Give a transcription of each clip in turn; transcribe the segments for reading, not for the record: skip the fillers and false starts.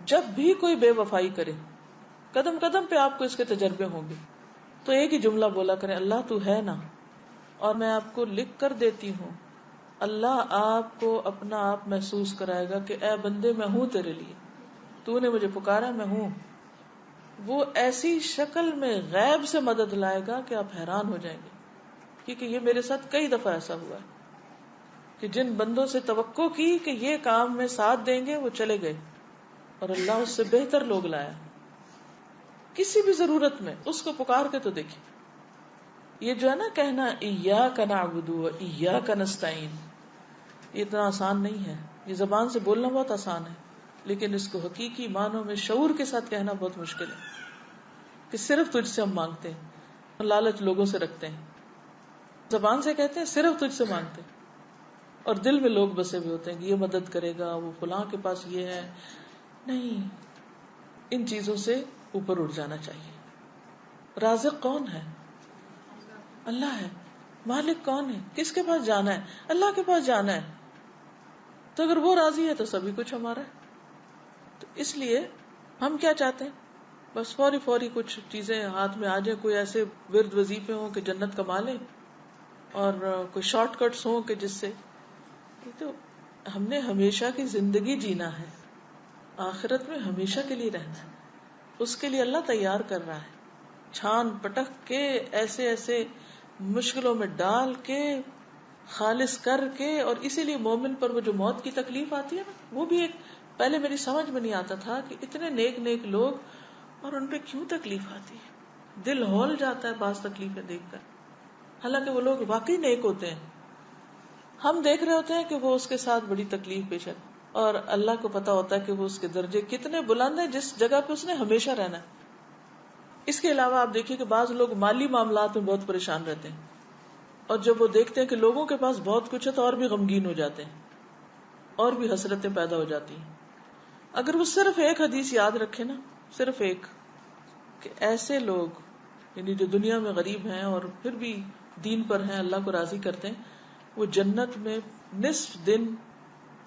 جب بھی کوئی بے وفائی کرے، قدم قدم پہ آپ کو اس کے تجربے ہوں گے، تو ایک ہی جملہ بولا کریں، اللہ تو ہے نا، اور میں آپ کو لکھ کر دیتی ہوں، اللہ آپ کو اپنا آپ محسوس کرائے گا کہ اے بندے میں ہوں تیرے لیے، تو نے مجھے پکارا، میں ہوں. وہ ایسی شکل میں غیب سے مدد لائے گا کہ آپ حیران ہو جائیں گے. کیونکہ یہ میرے ساتھ کئی دفعہ ایسا ہوا ہے کہ جن بندوں سے توقع کی کہ یہ کام میں ساتھ دیں گے وہ چلے گئے، اور اللہ اس سے بہتر لوگ لایا. کسی بھی ضرورت میں اس کو پکار کے تو دیکھیں. یہ جو ہے نا کہنا ایاک نعبد و ایاک نستعین، یہ اتنا آسان نہیں ہے. یہ زبان سے بولنا بہت آسان ہے، لیکن اس کو حقیقی معنوں میں شعور کے ساتھ کہنا بہت مشکل ہے کہ صرف تجھ سے ہم مانگتے ہیں. لالچ لوگوں سے رکھتے ہیں، زبان سے کہتے ہیں صرف تجھ سے مانگتے ہیں، اور دل میں لوگ بسے ہوئے ہوتے ہیں کہ یہ مدد کرے گا، وہ فلاں کے پاس یہ ہے. نہیں، ان چیزوں سے اوپر اٹھ جانا چاہیے. رازق کون ہے؟ اللہ ہے. مالک کون ہے؟ کس کے پاس جانا ہے؟ اللہ کے پاس جانا ہے. تو اگر وہ راضی ہے تو سبھی کچھ ہمارا ہے. تو اس لیے ہم کیا چاہتے ہیں؟ بس فوری فوری کچھ چیزیں ہاتھ میں آ جائیں، کوئی ایسے ورد وظیفے ہوں کہ جنت کما لیں، اور کوئی شارٹ کٹس ہوں کہ جس سے. تو ہم نے ہمیشہ کی زندگی جینا ہے، آخرت میں ہمیشہ کے لیے رہنا ہے. اس کے لیے اللہ تیار کر رہا ہے، چھان پٹک کے ایسے ایسے مشکلوں میں ڈال کے خالص کر کے. اور اسی لیے مومن پر وہ جو موت کی تکلیف آتی ہے نا، وہ بھی ایک پہلے میری سمجھ میں نہیں آتا تھا کہ اتنے نیک نیک لوگ اور ان پہ کیوں تکلیف آتی ہے. دل ہول جاتا ہے بعض تکلیفیں دیکھ کر، حالانکہ وہ لوگ واقعی نیک ہوتے ہیں. ہم دیکھ رہے ہوتے ہیں کہ وہ اس کے ساتھ بڑی تکلیف پیش ہے، اور اللہ کو پتا ہوتا ہے کہ وہ اس کے درجے کتنے بلند ہیں جس جگہ پہ اس نے ہمیشہ رہنا ہے. اس کے علاوہ آپ دیکھیے کہ بعض لوگ مالی معاملات میں بہت پریشان رہتے ہیں، اور جب وہ دیکھتے ہیں کہ لوگوں کے پاس بہت کچھ ہے تو اور بھی غمگین ہو جاتے ہیں، اور بھی حسرتیں پیدا ہو جاتی ہیں. اگر وہ صرف ایک حدیث یاد رکھے نا، صرف ایک، کہ ایسے لوگ یعنی جو دنیا میں غریب ہیں اور پھر بھی دین پر ہیں، اللہ کو راضی کرتے ہیں، وہ جنت میں نصف دن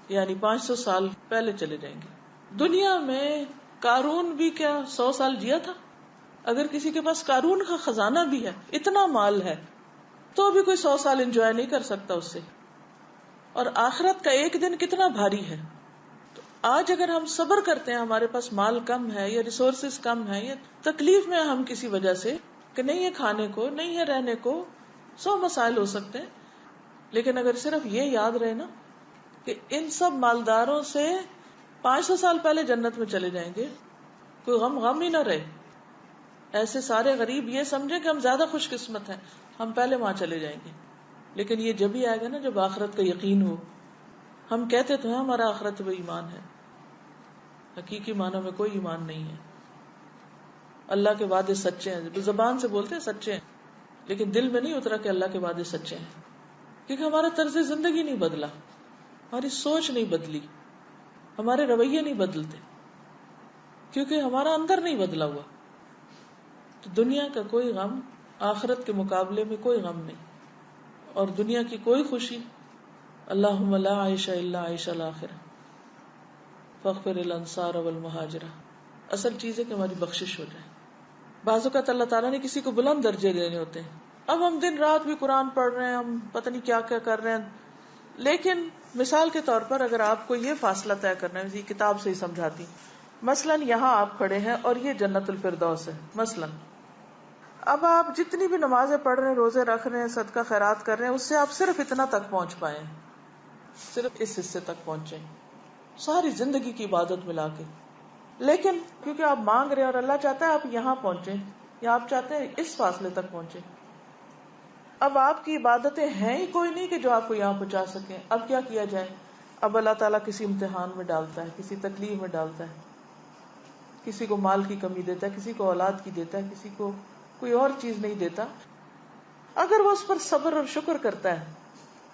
یعنی 500 سال پہلے چلے جائیں گے. دنیا میں قارون بھی کیا 100 سال جیا تھا؟ اگر کسی کے پاس قارون کا خزانہ بھی ہے، اتنا مال ہے، تو بھی کوئی 100 سال انجوائے نہیں کر سکتا اس سے. اور آخرت کا ایک دن کتنا بھاری ہے. تو آج اگر ہم صبر کرتے ہیں، ہمارے پاس مال کم ہے یا ریسورسز کم ہے یا تکلیف میں ہم کسی وجہ سے کہ نہیں ہے کھانے کو، نہیں ہے رہنے کو، 100 مسائل ہو سکتے ہیں، لیکن اگر صرف یہ یاد رہے نا کہ ان سب مالداروں سے 500 سال پہلے جنت میں چلے جائیں گے، کوئی غم ہی نہ رہے. ایسے سارے غریب یہ سمجھیں کہ ہم زیادہ خوش قسمت ہیں، ہم پہلے وہاں چلے جائیں گے. لیکن یہ جب ہی آئے گا نا جب آخرت کا یقین ہو. ہم کہتے تو ہیں ہمارا آخرت پہ ایمان ہے، حقیقی معنوں میں کوئی ایمان نہیں ہے. اللہ کے وعدے سچے ہیں، زبان سے بولتے ہیں سچے ہیں، لیکن دل میں نہیں اترا کہ اللہ کے وعدے سچے ہیں. کیونکہ ہمارا طرز زندگی نہیں بدلا، ہماری سوچ نہیں بدلی، ہمارے رویے نہیں بدلتے، کیونکہ ہمارا اندر نہیں بدلا ہوا. تو دنیا کا کوئی غم آخرت کے مقابلے میں کوئی غم نہیں، اور دنیا کی کوئی خوشی. اللہم لا عیش الا عیش الآخرہ فاغفر الانصار والمہاجرہ. اصل چیز ہے کہ ہماری بخشش ہو جائے. بعض اوقات اللہ تعالیٰ نے کسی کو بلند درجے دینے ہوتے ہیں. اب ہم دن رات بھی قرآن پڑھ رہے ہیں، ہم پتہ نہیں کیا کیا کر رہے ہیں، لیکن مثال کے طور پر اگر آپ کو یہ فاصلہ طے کرنا ہے، یہ کتاب سے ہی سمجھاتی، مثلاً یہاں آپ کھڑے ہیں اور یہ جنت الفردوس ہے مثلاً. اب آپ جتنی بھی نمازیں پڑھ رہے ہیں، روزے رکھ رہے ہیں، صدقہ خیرات کر رہے ہیں، اس سے آپ صرف اتنا تک پہنچ پائے ہیں، صرف اس حصے تک پہنچے ساری زندگی کی عبادت ملا کے. لیکن کیونکہ آپ مانگ رہے ہیں اور اللہ چاہتا ہے آپ یہاں پہنچے، یا آپ چاہتے ہیں اس فاصلے تک پہنچے. اب آپ کی عبادتیں ہیں ہی کوئی نہیں کہ جو آپ کو یہاں پہنچا سکیں. اب کیا کیا جائے؟ اب اللہ تعالیٰ کسی امتحان میں ڈالتا ہے، کسی تکلیف میں ڈالتا ہے، کسی کو مال کی کمی دیتا ہے، کسی کو اولاد کی دیتا ہے، کسی کو کوئی اور چیز نہیں دیتا. اگر وہ اس پر صبر اور شکر کرتا ہے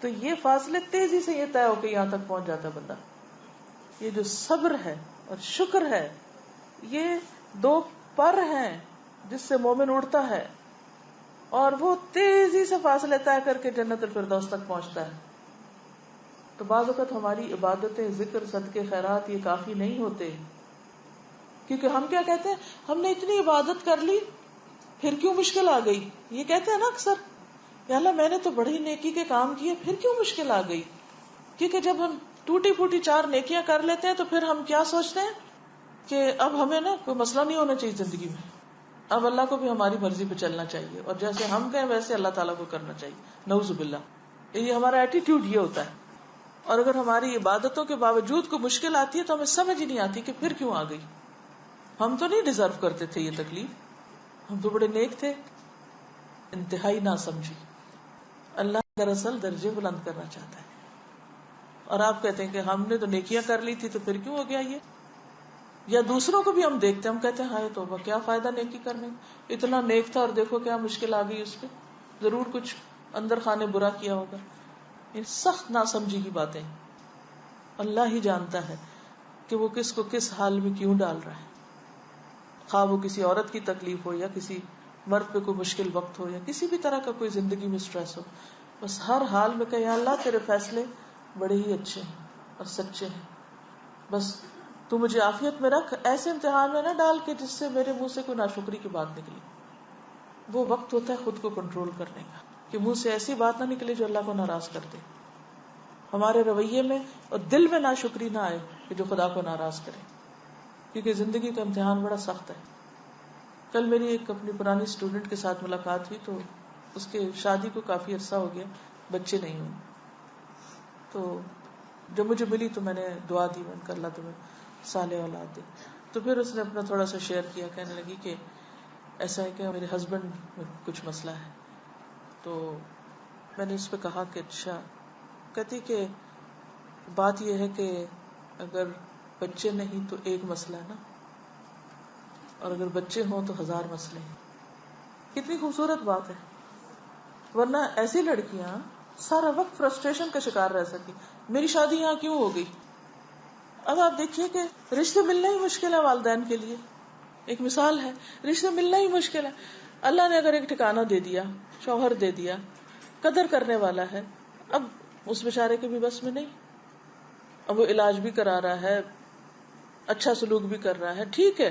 تو یہ فاصلے تیزی سے یہ طے ہو کے یہاں تک پہنچ جاتا ہے بندہ. یہ جو صبر ہے اور شکر ہے، یہ دو پر ہیں جس سے مومن اڑتا ہے، اور وہ تیزی سے فاصلے طے کر کے جنت الفردوس تک پہنچتا ہے. تو بعض اوقات ہماری عبادتیں، ذکر، صدقے، خیرات یہ کافی نہیں ہوتے. کیونکہ ہم کیا کہتے ہیں، ہم نے اتنی عبادت کر لی پھر کیوں مشکل آ گئی. یہ کہتے ہیں نا اکثر، یا اللہ میں نے تو بڑی نیکی کے کام کیے پھر کیوں مشکل آ گئی. کیونکہ جب ہم ٹوٹی پھوٹی 4 نیکیاں کر لیتے ہیں تو پھر ہم کیا سوچتے ہیں کہ اب ہمیں نا کوئی مسئلہ نہیں ہونا چاہیے زندگی میں، اب اللہ کو بھی ہماری مرضی پہ چلنا چاہیے، اور جیسے ہم کہیں ویسے اللہ تعالیٰ کو کرنا چاہیے. نعوذ باللہ، یہ ہمارا ایٹیٹیوڈ یہ ہوتا ہے. اور اگر ہماری عبادتوں کے باوجود کوئی مشکل آتی ہے تو ہمیں سمجھ ہی نہیں آتی کہ پھر کیوں آ گئی. ہم تو نہیں ڈیزرو کرتے تھے یہ تکلیف، ہم تو بڑے نیک تھے. انتہائی نہ سمجھی. اللہ دراصل درجے بلند کرنا چاہتا ہے، اور آپ کہتے ہیں کہ ہم نے تو نیکیاں کر لی تھی تو پھر کیوں ہو گیا یہ. یا دوسروں کو بھی ہم دیکھتے ہیں، ہم کہتے ہیں ہائے توبہ، کیا فائدہ نیکی کرنے، اتنا نیک تھا اور دیکھو کیا مشکل آ گئی اس پہ، ضرور کچھ اندر خانے برا کیا ہوگا. یہ سخت ناسمجھی کی باتیں. اللہ ہی جانتا ہے کہ وہ کس کو کس حال میں کیوں ڈال رہا ہے. خواہ وہ کسی عورت کی تکلیف ہو، یا کسی مرد پہ کوئی مشکل وقت ہو، یا کسی بھی طرح کا کوئی زندگی میں سٹریس ہو، بس ہر حال میں کہ یا اللہ تیرے فیصلے بڑے ہی اچھے ہیں اور سچے ہیں. بس تو مجھے عافیت میں رکھ، ایسے امتحان میں نہ ڈال کہ جس سے میرے منہ سے کوئی ناشکری کی بات نکلی. وہ وقت ہوتا ہے خود کو کنٹرول کرنے کا، کہ منہ سے ایسی بات نہ نکلے جو اللہ کو ناراض کر دے. ہمارے رویے میں اور دل میں ناشکری نہ آئے کہ جو خدا کو ناراض کرے، کیونکہ زندگی کا امتحان بڑا سخت ہے. کل میری ایک اپنی پرانی اسٹوڈنٹ کے ساتھ ملاقات ہوئی، تو اس کے شادی کو کافی عرصہ ہو گیا، بچے نہیں ہوئے. تو جب مجھے ملی تو میں نے دعا دی، میں نے کہا اللہ تمہیں صالح اولاد دے. تو پھر اس نے اپنا تھوڑا سا شیئر کیا، کہنے لگی کہ ایسا ہے کہ میرے ہسبینڈ میں کچھ مسئلہ ہے. تو میں نے اس پہ کہا کہ اچھا. کہتی کہ بات یہ ہے کہ اگر بچے نہیں تو ایک مسئلہ ہے نا، اور اگر بچے ہوں تو 1000 مسئلے ہیں. کتنی خوبصورت بات ہے. ورنہ ایسی لڑکیاں سارا وقت فرسٹریشن کا شکار رہ سکتی. میری شادی یہاں کیوں ہو گئی؟ اب آپ دیکھیے کہ رشتے ملنا ہی مشکل ہے والدین کے لیے. ایک مثال ہے، رشتے ملنا ہی مشکل ہے. اللہ نے اگر ایک ٹھکانہ دے دیا، شوہر دے دیا، قدر کرنے والا ہے، اب اس بیچارے کے بھی بس میں نہیں. اب وہ علاج بھی کرا رہا ہے، اچھا سلوک بھی کر رہا ہے، ٹھیک ہے.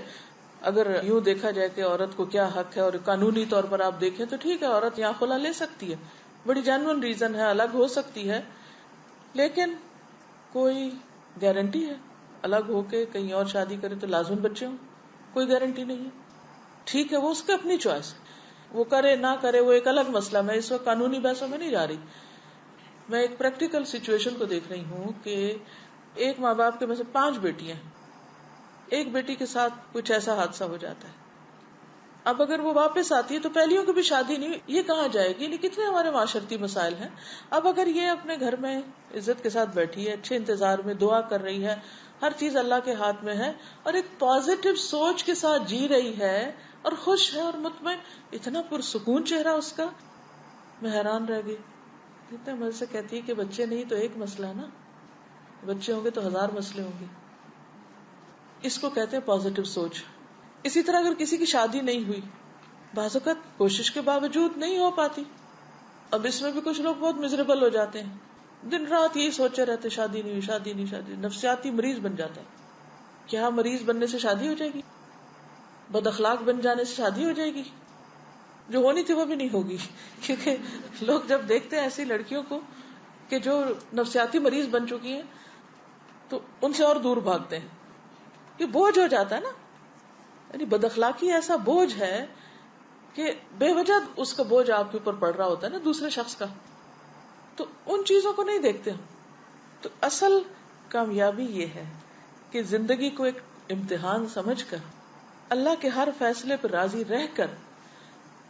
اگر یوں دیکھا جائے کہ عورت کو کیا حق ہے، اور قانونی طور پر آپ دیکھیں تو ٹھیک ہے، عورت یہاں خلا لے سکتی ہے، بڑی جینوئن ریزن ہے، الگ ہو سکتی ہے. لیکن کوئی گارنٹی ہے الگ ہو کے کہیں اور شادی کرے تو لازم بچے ہوں؟ کوئی گارنٹی نہیں ہے. ٹھیک ہے، وہ اس کی اپنی چوائس، وہ کرے نہ کرے وہ ایک الگ مسئلہ. میں اس وقت قانونی بحثوں میں نہیں جا رہی، میں ایک پریکٹیکل سچویشن کو دیکھ رہی ہوں کہ ایک ماں باپ کے میں سے 5 بیٹیاں ہیں. ایک بیٹی کے ساتھ کچھ ایسا حادثہ ہو جاتا ہے. اب اگر وہ واپس آتی ہے تو پہلیوں کی بھی شادی نہیں، یہ کہاں جائے گی؟ نہیں، کتنے ہمارے معاشرتی مسائل ہیں. اب اگر یہ اپنے گھر میں عزت کے ساتھ بیٹھی ہے، اچھے انتظار میں دعا کر رہی ہے، ہر چیز اللہ کے ہاتھ میں ہے، اور ایک پازیٹو سوچ کے ساتھ جی رہی ہے اور خوش ہے اور مطمئن، اتنا پرسکون چہرہ اس کا، میں حیران رہ گئی. اتنے مزے سے کہتی ہے کہ بچے نہیں تو ایک مسئلہ ہے نا، بچے ہوں گے تو 1000 مسئلے ہوں گے. اس کو کہتے ہیں پازیٹو سوچ. اسی طرح اگر کسی کی شادی نہیں ہوئی، بعض اوقات کوشش کے باوجود نہیں ہو پاتی. اب اس میں بھی کچھ لوگ بہت مزریبل ہو جاتے ہیں، دن رات یہی سوچے رہتے شادی نہیں ہوئی، شادی نہیں، شادی. نفسیاتی مریض بن جاتے ہیں. کیا مریض بننے سے شادی ہو جائے گی؟ بد اخلاق بن جانے سے شادی ہو جائے گی؟ جو ہونی تھی وہ بھی نہیں ہوگی. کیونکہ لوگ جب دیکھتے ہیں ایسی لڑکیوں کو کہ جو نفسیاتی مریض بن چکی ہیں تو ان سے اور دور بھاگتے ہیں. یہ بوجھ ہو جاتا ہے نا، یعنی بد اخلاقی ایسا بوجھ ہے کہ بے وجہ اس کا بوجھ آپ کے اوپر پڑ رہا ہوتا ہے نا دوسرے شخص کا. تو ان چیزوں کو نہیں دیکھتے ہم. تو اصل کامیابی یہ ہے کہ زندگی کو ایک امتحان سمجھ کر اللہ کے ہر فیصلے پر راضی رہ کر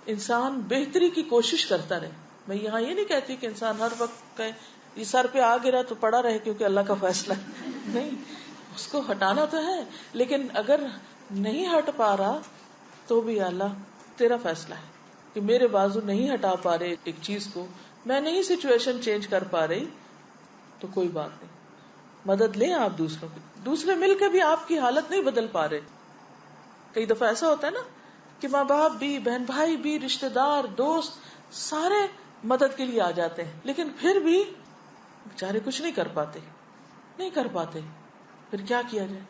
انسان بہتری کی کوشش کرتا رہے. میں یہاں یہ نہیں کہتی کہ انسان ہر وقت کہے یہ سر پہ آ گرا تو پڑا رہے کیونکہ اللہ کا فیصلہ ہے. نہیں، اس کو ہٹانا تو ہے، لیکن اگر نہیں ہٹ پا رہا تو بھی اللہ تیرا فیصلہ ہے کہ میرے بازو نہیں ہٹا پا رہے ایک چیز کو، میں نہیں سچویشن چینج کر پا رہی، تو کوئی بات نہیں، مدد لیں آپ دوسروں کی. دوسرے مل کے بھی آپ کی حالت نہیں بدل پا رہے. کئی دفعہ ایسا ہوتا ہے نا کہ ماں باپ بھی، بہن بھائی بھی، رشتے دار، دوست سارے مدد کے لیے آ جاتے ہیں، لیکن پھر بھی بیچارے کچھ نہیں کر پاتے. پھر کیا کیا جائے؟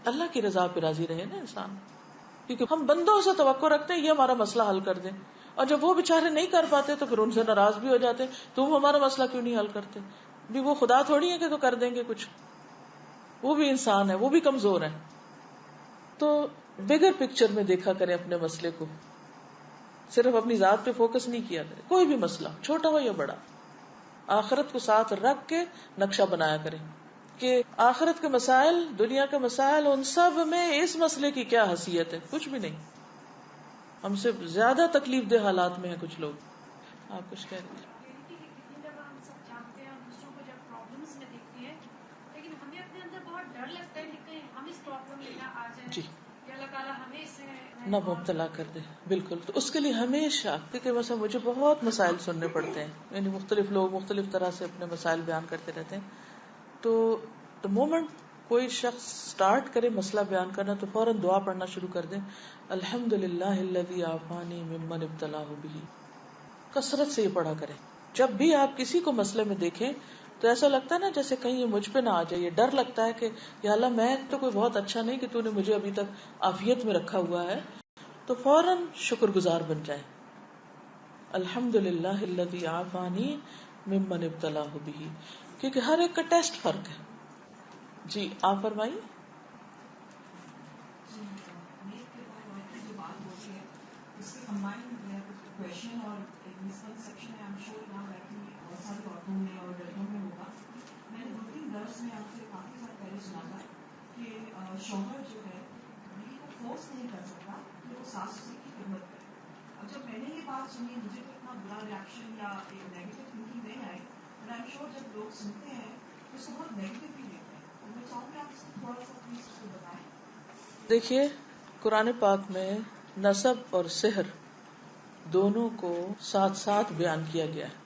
اللہ کی رضا پہ راضی رہے نا انسان، کیونکہ ہم بندوں سے توقع رکھتے ہیں یہ ہمارا مسئلہ حل کر دیں، اور جب وہ بےچارے نہیں کر پاتے تو پھر ان سے ناراض بھی ہو جاتے ہیں، تم ہمارا مسئلہ کیوں نہیں حل کرتے؟ بھی وہ خدا تھوڑی ہے کہ تو کر دیں گے کچھ، وہ بھی انسان ہے، وہ بھی کمزور ہے. تو بگر پکچر میں دیکھا کریں اپنے مسئلے کو، صرف اپنی ذات پہ فوکس نہیں کیا کرے. کوئی بھی مسئلہ چھوٹا ہو یا بڑا، آخرت کو ساتھ رکھ کے نقشہ بنایا کریں کہ آخرت کے مسائل، دنیا کے مسائل، ان سب میں اس مسئلے کی کیا حیثیت ہے. کچھ بھی نہیں. ہم سے زیادہ تکلیف دہ حالات میں ہیں کچھ لوگ. آپ کچھ کہہ رہے کتنی دفعہ ہم سب چاہتے ہیں اور دوسروں کو جب پرابلمس میں دیکھتے ہیں، لیکن ہمیں اپنے اندر بہت ڈر لگتا ہے کہ کہیں ہم اس پرابلم میں نہ آ جائیں جی کہ اللہ تعالیٰ ہمیں اس میں نہ مبتلا کر دے. بالکل. تو اس کے لیے ہمیشہ، کیونکہ مثلا مجھے بہت مسائل سننے پڑتے ہیں، یعنی مختلف لوگ مختلف طرح سے اپنے مسائل بیان کرتے رہتے ہیں. تو the moment کوئی شخص سٹارٹ کرے مسئلہ بیان کرنا تو فوراً دعا پڑھنا شروع کر دیں، الحمدللہ الذی عافانی ممن ابتلاہ بہ. کثرت سے یہ پڑھا کریں. جب بھی آپ کسی کو مسئلے میں دیکھیں تو ایسا لگتا ہے نا جیسے کہیں یہ مجھ پہ نہ آ جائے، یہ ڈر لگتا ہے کہ یا اللہ میں تو کوئی بہت اچھا نہیں کہ تو نے مجھے ابھی تک عافیت میں رکھا ہوا ہے. تو فوراً شکر گزار بن جائیں. الحمدللہ الذی عافانی ممن ابتلاہ بہ، کیونکہ ہر ایک کا ٹیسٹ فرق ہے. جی آپ فرمائیے. نیک کے بعد اور کی جو بات ہوتی ہے اس کے کمبائن میں کوشچن اور ایک مسکنسیپشن ہے. I'm sure یہاں بیٹھی بہت ساری عورتوں میں اور لڑکوں میں ہوگا. میں نے 2-3 درس میں آپ سے کافی سال پہلے سنا تھا کہ شوہر جو ہے بیوی کو فورس نہیں کر سکتا کہ وہ ساس سسر کی خدمت کرے. اب جب میں نے یہ بات سنی مجھے تو اتنا برا ریئیکشن یا ایک نیگیٹو تھنکنگ نہیں آئی، بٹ آئی ایم شیور جب لوگ سنتے ہیں تو اس کو بہت نیگیٹولی لیتے ہیں. تو میں چاہوں گی آپ اس کو تھوڑا سا پلیز اس کو بتائیں. دیکھیے قرآن پاک میں نسب اور سحر دونوں کو ساتھ ساتھ بیان کیا گیا ہے.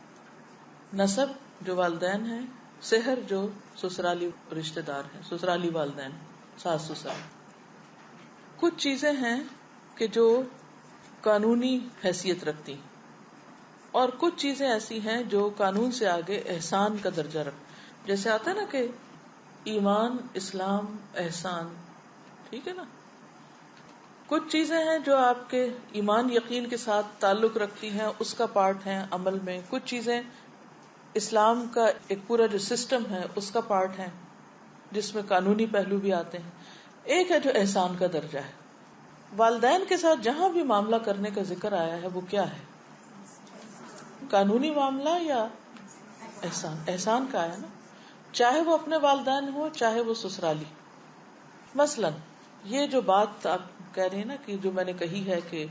نسب جو والدین ہیں، سحر جو سسرالی رشتہ دار ہیں، سسرالی والدین، ساس سسر. کچھ چیزیں ہیں کہ جو قانونی حیثیت رکھتی اور کچھ چیزیں ایسی ہیں جو قانون سے آگے احسان کا درجہ رکھ. جیسے آتا ہے نا کہ ایمان، اسلام، احسان، ٹھیک ہے نا. کچھ چیزیں ہیں جو آپ کے ایمان یقین کے ساتھ تعلق رکھتی ہیں، اس کا پارٹ ہے عمل میں. کچھ چیزیں اسلام کا ایک پورا جو سسٹم ہے اس کا پارٹ ہے جس میں قانونی پہلو بھی آتے ہیں. ایک ہے جو احسان کا درجہ ہے. والدین کے ساتھ جہاں بھی معاملہ کرنے کا ذکر آیا ہے وہ کیا ہے؟ قانونی معاملہ یا احسان؟ احسان کا ہے نا، چاہے وہ اپنے والدین ہو چاہے وہ سسرالی. مثلا یہ جو بات آپ کہہ رہے ہیں نا کہ جو میں نے کہی ہے کہ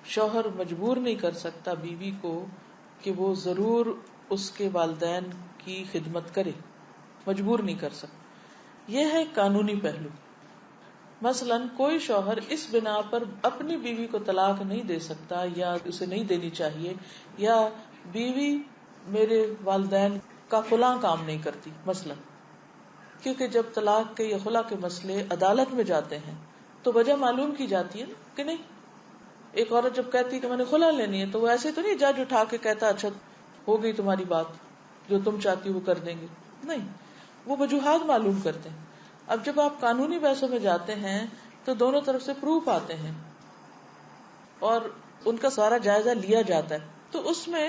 شوہر مجبور نہیں کر سکتا بیوی کو کہ وہ ضرور اس کے والدین کی خدمت کرے، مجبور نہیں کر سکتا. یہ ہے قانونی پہلو. مثلا کوئی شوہر اس بنا پر اپنی بیوی کو طلاق نہیں دے سکتا یا اسے نہیں دینی چاہیے، یا بیوی میرے والدین کا فلاں کام نہیں کرتی مثلا، کیونکہ جب طلاق کے یا خلا کے مسئلے عدالت میں جاتے ہیں تو وجہ معلوم کی جاتی ہے نا کہ نہیں. ایک عورت جب کہتی کہ میں نے خلا لینی ہے تو وہ ایسے تو نہیں جج اٹھا کے کہتا اچھا ہو گئی تمہاری بات، جو تم چاہتی وہ کر دیں گے. نہیں، وہ وجوہات معلوم کرتے ہیں. اب جب آپ قانونی بحثوں میں جاتے ہیں تو دونوں طرف سے پروف آتے ہیں اور ان کا سارا جائزہ لیا جاتا ہے. تو اس میں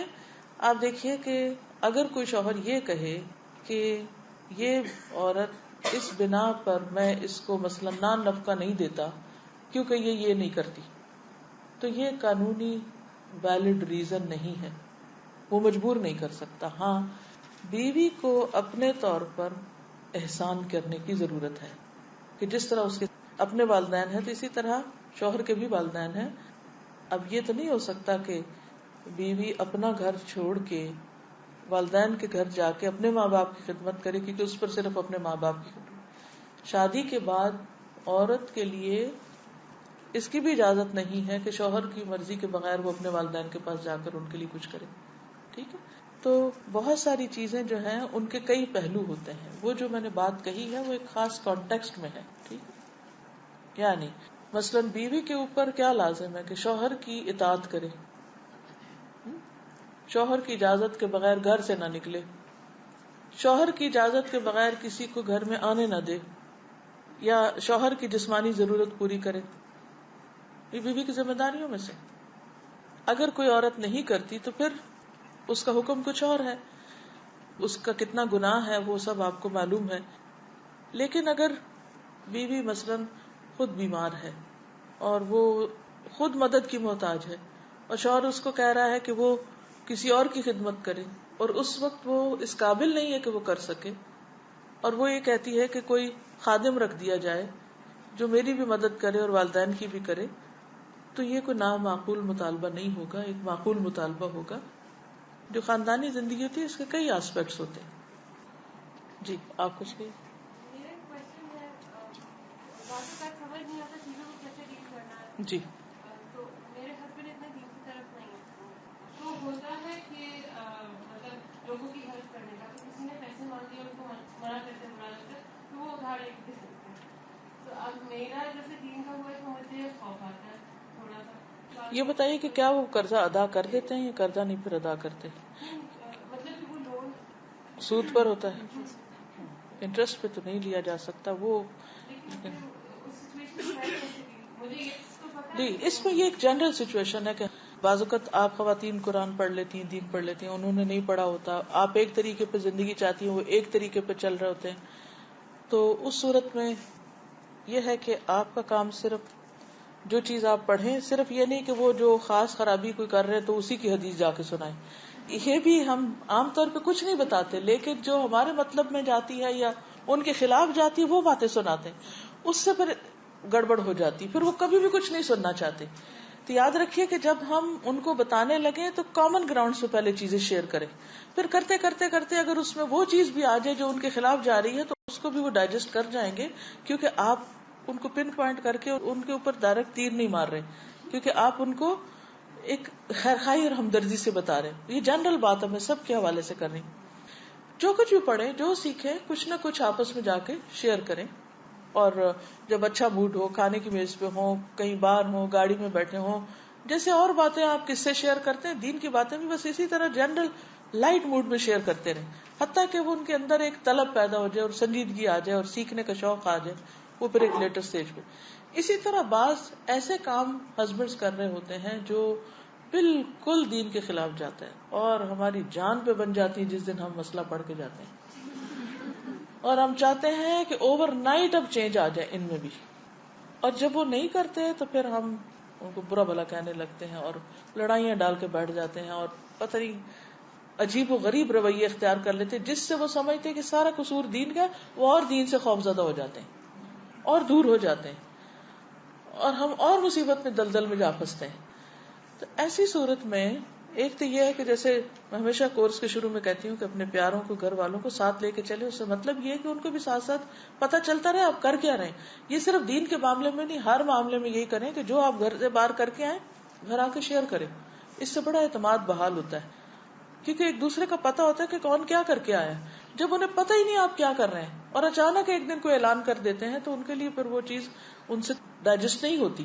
آپ دیکھیے کہ اگر کوئی شوہر یہ کہے کہ یہ عورت اس بنا پر میں اس کو مثلا نان نفقہ نہیں دیتا کیونکہ یہ نہیں کرتی، تو یہ قانونی ویلڈ ریزن نہیں ہے، وہ مجبور نہیں کر سکتا. ہاں بیوی کو اپنے طور پر احسان کرنے کی ضرورت ہے کہ جس طرح اس کے اپنے والدین ہیں تو اسی طرح شوہر کے بھی والدین ہیں. اب یہ تو نہیں ہو سکتا کہ بیوی اپنا گھر چھوڑ کے والدین کے گھر جا کے اپنے ماں باپ کی خدمت کرے، کیونکہ اس پر صرف اپنے ماں باپ کی خدمت. شادی کے بعد عورت کے لیے اس کی بھی اجازت نہیں ہے کہ شوہر کی مرضی کے بغیر وہ اپنے والدین کے پاس جا کر ان کے لیے کچھ کرے. ٹھیک ہے. تو بہت ساری چیزیں جو ہیں ان کے کئی پہلو ہوتے ہیں. وہ جو میں نے بات کہی ہے وہ ایک خاص کانٹیکسٹ میں ہے. ٹھیک ہے. یعنی مثلاً بیوی کے اوپر کیا لازم ہے کہ شوہر کی اطاعت کرے، شوہر کی اجازت کے بغیر گھر سے نہ نکلے، شوہر کی اجازت کے بغیر کسی کو گھر میں آنے نہ دے، یا شوہر کی جسمانی ضرورت پوری کرے، یہ بیوی کی ذمہ داریوں میں سے. اگر کوئی عورت نہیں کرتی تو پھر اس کا حکم کچھ اور ہے، اس کا کتنا گناہ ہے وہ سب آپ کو معلوم ہے. لیکن اگر بیوی مثلاً خود بیمار ہے اور وہ خود مدد کی محتاج ہے اور شوہر اس کو کہہ رہا ہے کہ وہ کسی اور کی خدمت کرے اور اس وقت وہ اس قابل نہیں ہے کہ وہ کر سکے، اور وہ یہ کہتی ہے کہ کوئی خادم رکھ دیا جائے جو میری بھی مدد کرے اور والدین کی بھی کرے، تو یہ کوئی نامعقول مطالبہ نہیں ہوگا، ایک معقول مطالبہ ہوگا. جو خاندانی زندگی ہوتی ہے اس کے کئی آسپیکٹس ہوتے ہیں. جی آپ کچھ بھی. میرا ایک کوشچن ہے، باتوں کا سمجھ نہیں آتا چیزوں کو کیسے ڈیل کرنا ہے. جی تو میرے ہسبینڈ اتنے دین کی طرف نہیں ہے، تو ہوتا ہے کہ مطلب لوگوں کی ہیلپ کرنے کا، تو کسی نے پیسے مانگ لیے ان کو منع کرتے تو وہ ادھار ایک دے سکتے ہیں. تو اب میرا جیسے دین کا ہوا ہے تو مجھے خوف آتا ہے تھوڑا سا. یہ بتائیے کہ کیا وہ قرضہ ادا کر دیتے ہیں یا قرضہ نہیں پھر ادا کرتے؟ مطلب کہ وہ لون سود پر ہوتا ہے، انٹرسٹ پہ تو نہیں لیا جا سکتا وہ. جی اس میں یہ ایک جنرل سچویشن ہے کہ بعض اوقات آپ خواتین قرآن پڑھ لیتی ہیں، دین پڑھ لیتی ہیں، انہوں نے نہیں پڑھا ہوتا، آپ ایک طریقے پہ زندگی چاہتی ہیں، وہ ایک طریقے پہ چل رہے ہوتے ہیں. تو اس صورت میں یہ ہے کہ آپ کا کام صرف جو چیز آپ پڑھیں، صرف یہ نہیں کہ وہ جو خاص خرابی کوئی کر رہے تو اسی کی حدیث جا کے سنائیں. یہ بھی ہم عام طور پہ کچھ نہیں بتاتے، لیکن جو ہمارے مطلب میں جاتی ہے یا ان کے خلاف جاتی ہے وہ باتیں سناتے ہیں، اس سے پھر گڑبڑ ہو جاتی، پھر وہ کبھی بھی کچھ نہیں سننا چاہتے. تو یاد رکھیے کہ جب ہم ان کو بتانے لگے تو کامن گراؤنڈ سے پہلے چیزیں شیئر کریں، پھر کرتے کرتے کرتے اگر اس میں وہ چیز بھی آ جائے جو ان کے خلاف جا رہی ہے تو اس کو بھی وہ ڈائجسٹ کر جائیں گے، کیونکہ آپ ان کو پن پوائنٹ کر کے ان کے اوپر ڈائریکٹ تیر نہیں مار رہے، کیونکہ آپ ان کو ایک خیرخواہی اور ہمدردی سے بتا رہے. یہ جنرل بات ہے، میں سب کے حوالے سے کر رہی ہوں. جو کچھ بھی پڑھیں، جو سیکھیں، کچھ نہ کچھ آپس میں جا کے شیئر کریں. اور جب اچھا موڈ ہو، کھانے کی میز پہ ہوں، کہیں باہر ہوں، گاڑی میں بیٹھے ہوں، جیسے اور باتیں آپ کس سے شیئر کرتے ہیں، دین کی باتیں بھی بس اسی طرح جنرل لائٹ موڈ میں شیئر کرتے رہیں، حتیٰ کہ وہ ان کے اندر ایک طلب پیدا ہو جائے اور سنجیدگی آ جائے اور سیکھنے کا شوق آ جائے، وہ پھر ایک لیٹر سٹیج پہ. اسی طرح بعض ایسے کام ہسبینڈز کر رہے ہوتے ہیں جو بالکل دین کے خلاف جاتا ہے اور ہماری جان پہ بن جاتی ہے جس دن ہم مسئلہ پڑھ کے جاتے ہیں، اور ہم چاہتے ہیں کہ اوور نائٹ اب چینج آ جائے ان میں بھی. اور جب وہ نہیں کرتے تو پھر ہم ان کو برا بھلا کہنے لگتے ہیں اور لڑائیاں ڈال کے بیٹھ جاتے ہیں اور پتہ نہیں عجیب و غریب رویے اختیار کر لیتے جس سے وہ سمجھتے کہ سارا قصور دین کا، وہ اور دین سے خوف زدہ ہو جاتے ہیں اور دور ہو جاتے ہیں اور ہم اور مصیبت میں دلدل میں جا پھنستے ہیں. تو ایسی صورت میں ایک تو یہ ہے کہ جیسے میں ہمیشہ کورس کے شروع میں کہتی ہوں کہ اپنے پیاروں کو، گھر والوں کو ساتھ لے کے چلے. اس سے مطلب یہ ہے کہ ان کو بھی ساتھ ساتھ پتہ چلتا رہے آپ کر کیا رہے. یہ صرف دین کے معاملے میں نہیں، ہر معاملے میں یہی کریں کہ جو آپ گھر سے باہر کر کے آئیں گھر آ کے شیئر کریں. اس سے بڑا اعتماد بحال ہوتا ہے، کیونکہ ایک دوسرے کا پتہ ہوتا ہے کہ کون کیا کر کے آیا. جب انہیں پتہ ہی نہیں آپ کیا کر رہے ہیں اور اچانک ایک دن کوئی اعلان کر دیتے ہیں تو ان کے لیے پھر وہ چیز ان سے ڈائجسٹ نہیں ہوتی.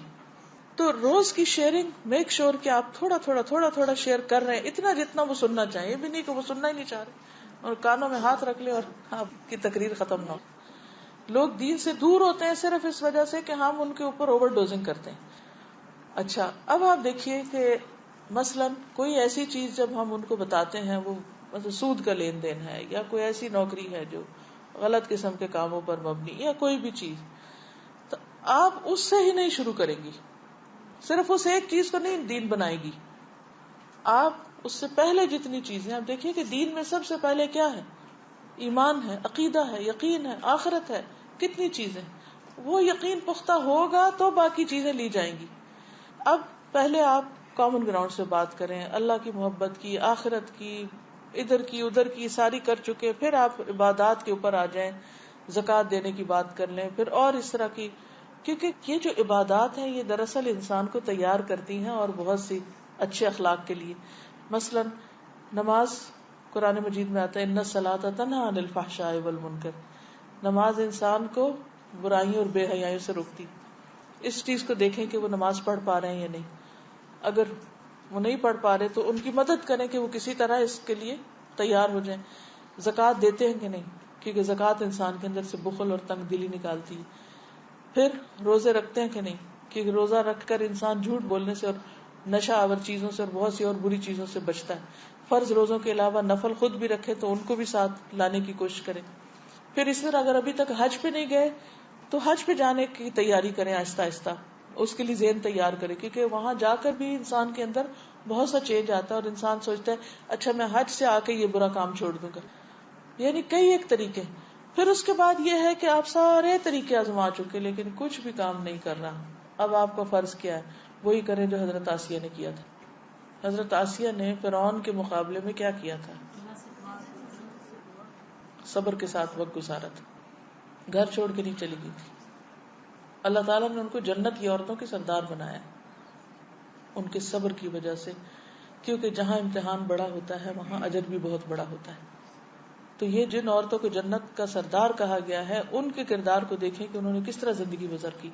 تو روز کی شیئرنگ میک شور کہ آپ تھوڑا تھوڑا شیئر کر رہے ہیں، اتنا جتنا وہ سننا چاہیے. یہ بھی نہیں کہ وہ سننا ہی نہیں چاہ رہے اور کانوں میں ہاتھ رکھ لیں اور آپ کی تقریر ختم نہ ہو. لوگ دین سے دور ہوتے ہیں صرف اس وجہ سے کہ ہم ان کے اوپر اوور ڈوزنگ کرتے ہیں. اچھا اب آپ دیکھیے کہ مثلاً کوئی ایسی چیز جب ہم ان کو بتاتے ہیں، وہ مطلب سود کا لین دین ہے یا کوئی ایسی نوکری ہے جو غلط قسم کے کاموں پر مبنی یا کوئی بھی چیز، تو آپ اس سے ہی نہیں شروع کریں گی. صرف اس ایک چیز کو نہیں دین بنائے گی، آپ اس سے پہلے جتنی چیزیں آپ دیکھیے کہ دین میں سب سے پہلے کیا ہے، ایمان ہے، عقیدہ ہے، یقین ہے، آخرت ہے. کتنی چیزیں، وہ یقین پختہ ہوگا تو باقی چیزیں لی جائیں گی. اب پہلے آپ کامن گراؤنڈ سے بات کریں، اللہ کی محبت کی، آخرت کی، ادھر کی ادھر کی ساری کر چکے، پھر آپ عبادات کے اوپر آ جائیں، زکوٰۃ دینے کی بات کر لیں، پھر اور اس طرح کی. کیونکہ یہ جو عبادات ہیں یہ دراصل انسان کو تیار کرتی ہیں اور بہت سی اچھے اخلاق کے لیے. مثلا نماز، قرآن مجید میں آتا ہے ان الصلاۃ تنہی عن الفحشاء والمنکر، نماز انسان کو برائیوں اور بے حیائیوں سے روکتی. اس چیز کو دیکھیں کہ وہ نماز پڑھ پا رہے ہیں یا نہیں. اگر وہ نہیں پڑھ پا رہے تو ان کی مدد کریں کہ وہ کسی طرح اس کے لیے تیار ہو جائیں. زکوٰۃ دیتے ہیں کہ نہیں، کیونکہ زکوٰۃ انسان کے اندر سے بخل اور تنگ دلی نکالتی ہے. پھر روزے رکھتے ہیں کہ نہیں؟ کہ روزہ رکھ کر انسان جھوٹ بولنے سے اور نشہ آور چیزوں سے اور بہت سی اور بری چیزوں سے بچتا ہے. فرض روزوں کے علاوہ نفل خود بھی رکھے تو ان کو بھی ساتھ لانے کی کوشش کریں. پھر اس میں اگر ابھی تک حج پہ نہیں گئے تو حج پہ جانے کی تیاری کریں آہستہ آہستہ, اس کے لیے ذہن تیار کریں, کیونکہ وہاں جا کر بھی انسان کے اندر بہت سا چینج آتا ہے اور انسان سوچتا ہے اچھا میں حج سے آ کے یہ برا کام چھوڑ دوں گا. یعنی کئی ایک طریقے. پھر اس کے بعد یہ ہے کہ آپ سارے طریقے آزما چکے لیکن کچھ بھی کام نہیں کر رہا. اب آپ کا فرض کیا ہے؟ وہی کریں جو حضرت آسیہ نے کیا تھا. حضرت آسیہ نے فرعون کے مقابلے میں کیا کیا تھا؟ صبر کے ساتھ وقت گزارا تھا, گھر چھوڑ کے نہیں چلی گئی تھی. اللہ تعالیٰ نے ان کو جنت کی عورتوں کے سردار بنایا ان کے صبر کی وجہ سے, کیونکہ جہاں امتحان بڑا ہوتا ہے وہاں اجر بھی بہت بڑا ہوتا ہے. تو یہ جن عورتوں کو جنت کا سردار کہا گیا ہے ان کے کردار کو دیکھیں کہ انہوں نے کس طرح زندگی گزر کی.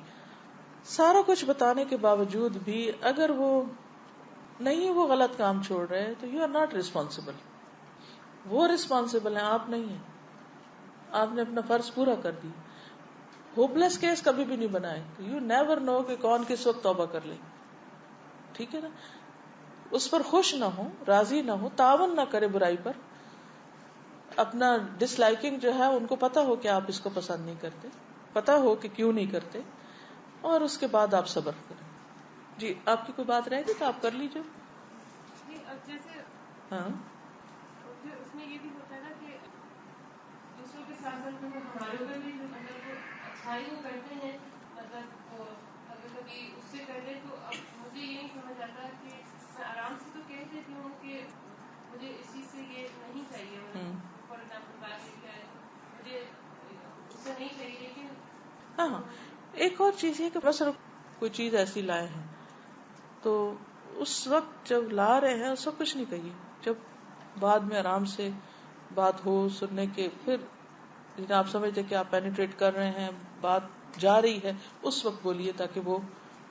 سارا کچھ بتانے کے باوجود بھی اگر وہ غلط کام چھوڑ رہے تو یو آر ناٹ ریسپانسبل. وہ ریسپانسبل ہیں, آپ نہیں ہیں. آپ نے اپنا فرض پورا کر دی. ہوپلیس کیس کبھی بھی نہیں بنائے. یو نیور نو کہ کون کس وقت توبہ کر لے. ٹھیک ہے نا؟ اس پر خوش نہ ہو, راضی نہ ہو, تعاون نہ کرے برائی پر. اپنا ڈس لائکنگ جو ہے ان کو پتا ہو کہ آپ اس کو پسند نہیں کرتے, پتا ہو کہ کیوں نہیں کرتے, اور اس کے بعد آپ صبر کریں. جی آپ کی کوئی بات رہے گی تو آپ کر لیجیے. جیسے ہاں اس میں یہ بھی ہوتا ہے نا کہ دوسروں کے ساتھ ساتھ ہمارے اوپر بھی مطلب وہ اچھائی وہ کرتے ہیں, مطلب اگر کبھی اس سے کر لیں تو اب مجھے یہ نہیں سمجھ آتا کہ میں آرام سے تو کہہ دیتی ہوں کہ مجھے اس چیز سے یہ نہیں چاہیے. فار ایگزامپل بات یہ ہے مجھے اس سے نہیں چاہیے, لیکن ہاں ایک اور چیز ہے کہ بس کوئی چیز ایسی لائے ہیں تو اس وقت جب لا رہے ہیں اس وقت کچھ نہیں کہیے. جب بعد میں آرام سے بات ہو سننے کے, پھر آپ سمجھتے کہ آپ پینیٹریٹ کر رہے ہیں, بات جا رہی ہے, اس وقت بولیے تاکہ وہ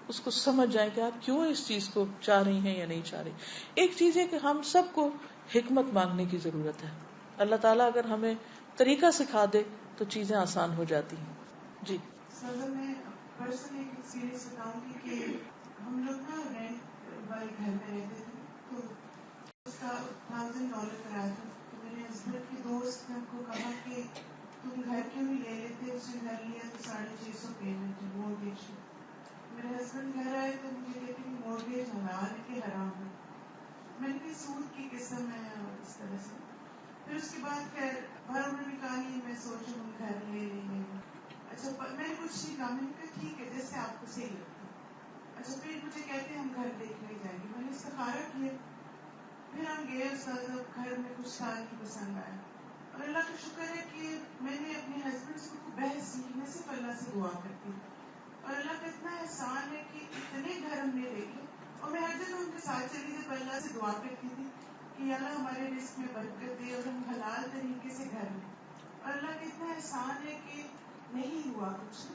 اس کو سمجھ جائیں کہ آپ کیوں اس چیز کو چاہ رہی ہیں یا نہیں چاہ رہی. ایک چیز ہے کہ ہم سب کو حکمت مانگنے کی ضرورت ہے. اللہ تعالیٰ اگر ہمیں طریقہ سکھا دے تو چیزیں آسان ہو جاتی ہیں. جی سر میں پرسنل ایک ایکسپیرینس بتاؤں گی کہ ہم لوگ نا رینٹ والے گھر میں رہتے تھے تو اس کا $1,000 کرایہ تھا. تو میرے ہسبینڈ کے دوست نے ہم کو کہا کہ تم گھر کیوں نہیں لے لیتے, اس نے گھر لیا تو $650 پیمنٹ ہے مورگیج. میرے ہسبینڈ گھر آئے تو مجھے کہتے کہ مورگیج حلال ہے کہ حرام ہے. میں نے کہا سود کی قسم ہے اور اس طرح سے. پھر اس کے بعد خیر انہوں نے کہا نہیں میں سوچوں ہم گھر لے لیں گے. اچھا میں نے کچھ نہیں کہا, میں نے کہا ٹھیک ہے جیسے آپ کو صحیح لگتا ہے. اچھا پھر مجھے کہتے ہیں ہم گھر دیکھنے جائیں گے. میں نے استخارہ کیا, پھر ہم گئے, اس گھر میں کچھ تھا نہیں پسند آیا. اور اللہ کا شکر ہے کہ میں نے اپنے ہسبینڈ سے بحث کی, میں صرف اللہ سے دعا کرتی ہوں. اور اللہ کا اتنا احسان ہے کہ اتنے گھر ہم نے دیکھے, اور میں ہر جگہ ان کے ساتھ چلی جب اللہ سے دعا کرتی تھی کہ اللہ ہمارے رزق میں برکت دے اور ہم حلال طریقے سے گھر لیں. اور اللہ کا اتنا احسان ہے کہ نہیں ہوا کچھ.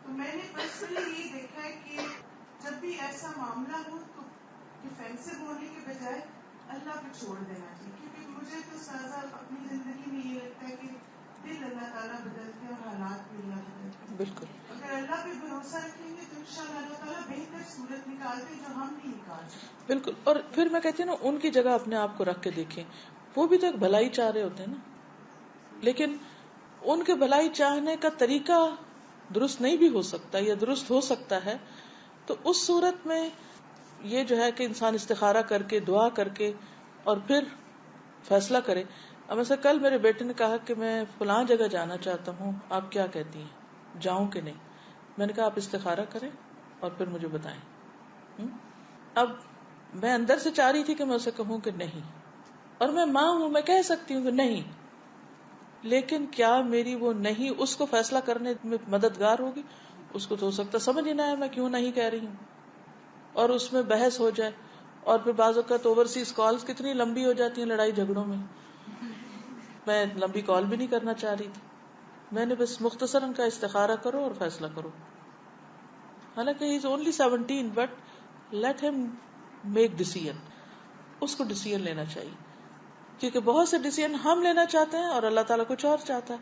تو میں نے پرسنلی یہ دیکھا ہے کہ جب بھی ایسا معاملہ ہو تو ڈیفینسو ہونے کے بجائے اللہ پہ چھوڑ دینا چاہیے. کیونکہ مجھے تو سازا اپنی زندگی میں یہ لگتا ہے کہ دل اللہ تعالیٰ بدلتے ہیں اور حالات بھی اللہ بدلتے ہیں. بالکل اگر اللہ پہ بھروسہ رکھیں گے تو انشاءاللہ اللہ تعالیٰ بہتر صورت نکالتے جو ہم نہیں نکال سکتے. بالکل. اور پھر میں کہتی ہوں نا ان کی جگہ اپنے آپ کو رکھ کے دیکھیں, وہ بھی تو ایک بھلائی چاہ رہے ہوتے ہیں نا, لیکن ان کے بھلائی چاہنے کا طریقہ درست نہیں بھی ہو سکتا یا درست ہو سکتا ہے. تو اس صورت میں یہ جو ہے کہ انسان استخارہ کر کے دعا کر کے اور پھر فیصلہ کرے. اب مثلا کل میرے بیٹے نے کہا کہ میں فلاں جگہ جانا چاہتا ہوں, آپ کیا کہتی ہیں, جاؤں کہ نہیں؟ میں نے کہا آپ استخارہ کریں اور پھر مجھے بتائیں. اب میں اندر سے چاہ رہی تھی کہ میں اسے کہوں کہ نہیں, اور میں ماں ہوں, میں کہہ سکتی ہوں کہ نہیں, لیکن کیا میری وہ نہیں اس کو فیصلہ کرنے میں مددگار ہوگی؟ اس کو تو ہو سکتا سمجھ ہی نہ آئے میں کیوں نہیں کہہ رہی ہوں, اور اس میں بحث ہو جائے. اور پھر بعض اوقات اوورسیز کالز کتنی لمبی ہو جاتی ہیں لڑائی جھگڑوں میں. میں لمبی کال بھی نہیں کرنا چاہ رہی تھی, میں نے بس مختصراً کا استخارہ کرو اور فیصلہ کرو. حالانکہ ہی از اونلی 17 بٹ لیٹ ہم میک ڈیسیژن. اس کو ڈیسیژن لینا چاہیے, کیونکہ بہت سے ڈیسیژن ہم لینا چاہتے ہیں اور اللہ تعالیٰ کچھ اور چاہتا ہے.